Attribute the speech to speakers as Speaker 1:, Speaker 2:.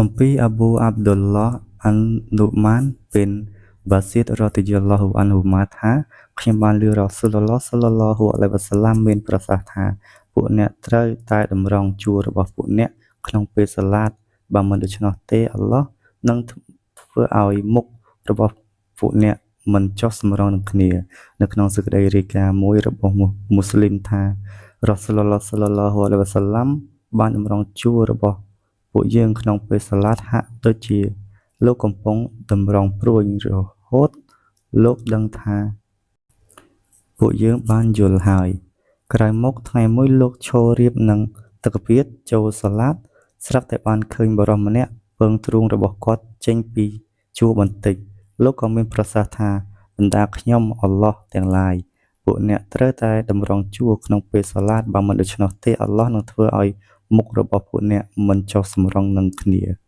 Speaker 1: អំពីអាប៊ូអាប់ឌុលឡោះអាននូម៉ានប៊ីនបាស៊ីតរ៉ាឌីយ៉ាឡោះអានហ៊ូម៉ាថាខ្ញុំបានឮរ៉ាស៊ូលឡោះសល្លឡោះអាឡៃហ៊ីវ៉ាសាឡាមមានប្រសាសន៍ថាពួកអ្នកត្រូវតែតម្រង់ជួររបស់ពួកអ្នកក្នុងពេលសាឡាតបើមិនដូច្នោះទេអល់ឡោះនឹងធ្វើឲ្យមុខរបស់ពួកអ្នកមិនចុះសម្រុងនឹងគ្នានៅក្នុងសេចក្តីរាយការណ៍មួយរបស់មូស្លីមថារ៉ាស៊ូលឡោះសល្លឡោះអាឡៃហ៊ីវ៉ាសាឡាមបានតម្រង់ជួររបស់ពួកយើងក្នុងពេលសាឡាតហាក់ដូចជាលោកកំពុងតម្រង់ព្រួញរហូតលោកដឹងថាពួកយើងបានយល់ហើយក្រោយមកថ្ងៃមួយលោកឈររៀបនឹងទឹកពាទ្យចូលសាឡាតស្រាប់តែបានឃើញបុរសម្នាក់ពងទ្រូងរបស់គាត់ចេញពីជួរបន្តិចលោកក៏មានប្រសាសន៍ថាបណ្ដាខ្ញុំអល់ឡោះទាំងឡាយពួកអ្នកត្រូវតែតម្រង់ជួរក្នុងពេលសាឡាតបើមិនដូច្នោះទេអល់ឡោះនឹងធ្វើឲ្យមុខរបស់ពួកអ្នកមិនចុះសម្រុងនឹងគ្នា